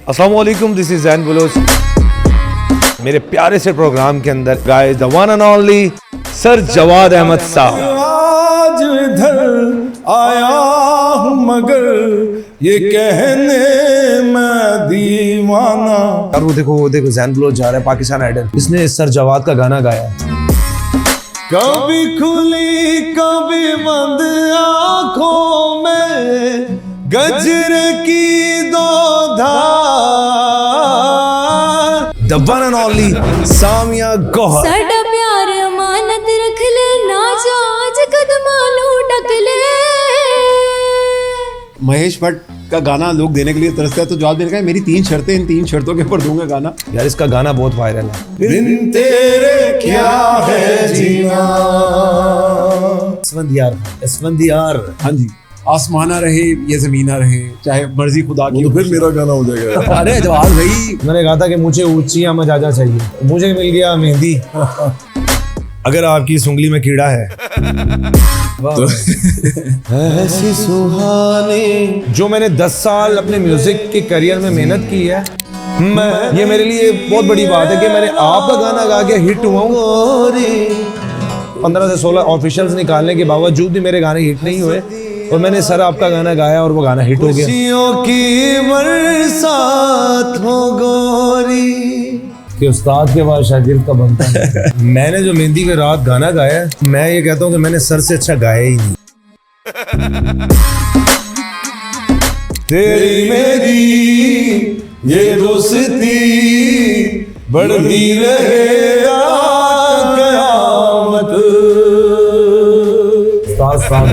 अस्सलाम वालेकुम, this is Jain Bloch. मेरे प्यारे से प्रोग्राम के अंदर guys the one and only sir Jawad Ahmad Sahab. आज इधर आया हूँ मगर ये कहने मैं दीवाना। और वो देखो जैन बलोच जा रहा है पाकिस्तान आइडल, इसने सर जवाद का गाना गाया। कभी खुली कभी बंद आंखों में गजर की दो धार। The one and only Samia Gauhar. साडा प्यार अमानत रख ले ना जो आज कदमां नू ढक ले। महेश भट्ट का गाना लोग देने के लिए तरसते हैं, तो जवाब देने का है मेरी 3 शर्तें, इन 3 शर्तों के ऊपर दूंगा गाना। यार इसका गाना बहुत वायरल है। बिन तेरे क्या है जीना। इसफंदियार। हाँ जी, आसमाना रहे ये जमीना रहे, चाहे मर्जी खुदा की। तो फिर मेरा गाना हो जाएगा। अरे जवाब भाई, मैंने कहा था कि मुझे ऊंचियां मजाजा चाहिए, मुझे मिल गया मेहंदी। अगर आपकी इस उंगली में कीड़ा है तो ऐसी सुहानी। जो मैंने 10 साल अपने म्यूजिक के करियर में मेहनत की है, ये मेरे लिए बहुत बड़ी बात है कि मैंने आपका गाना गा के हिट हुआ हूँ। 15 से 16 ऑफिशियल्स निकालने के बावजूद भी मेरे गाने हिट नहीं हुए, और मैंने सर आपका गाना गाया और वो गाना हिट हो गया। खुशियों की बरसात हो गोरी। कि उस्ताद के बाद शागिर्द का बनता है। मैंने जो मेहंदी की रात गाना गाया है, मैं ये कहता हूँ कि मैंने सर से अच्छा गाया ही नहीं। तेरी मेरी ये दोस्ती बढ़ती रहे कयामत। उस्ताद साहब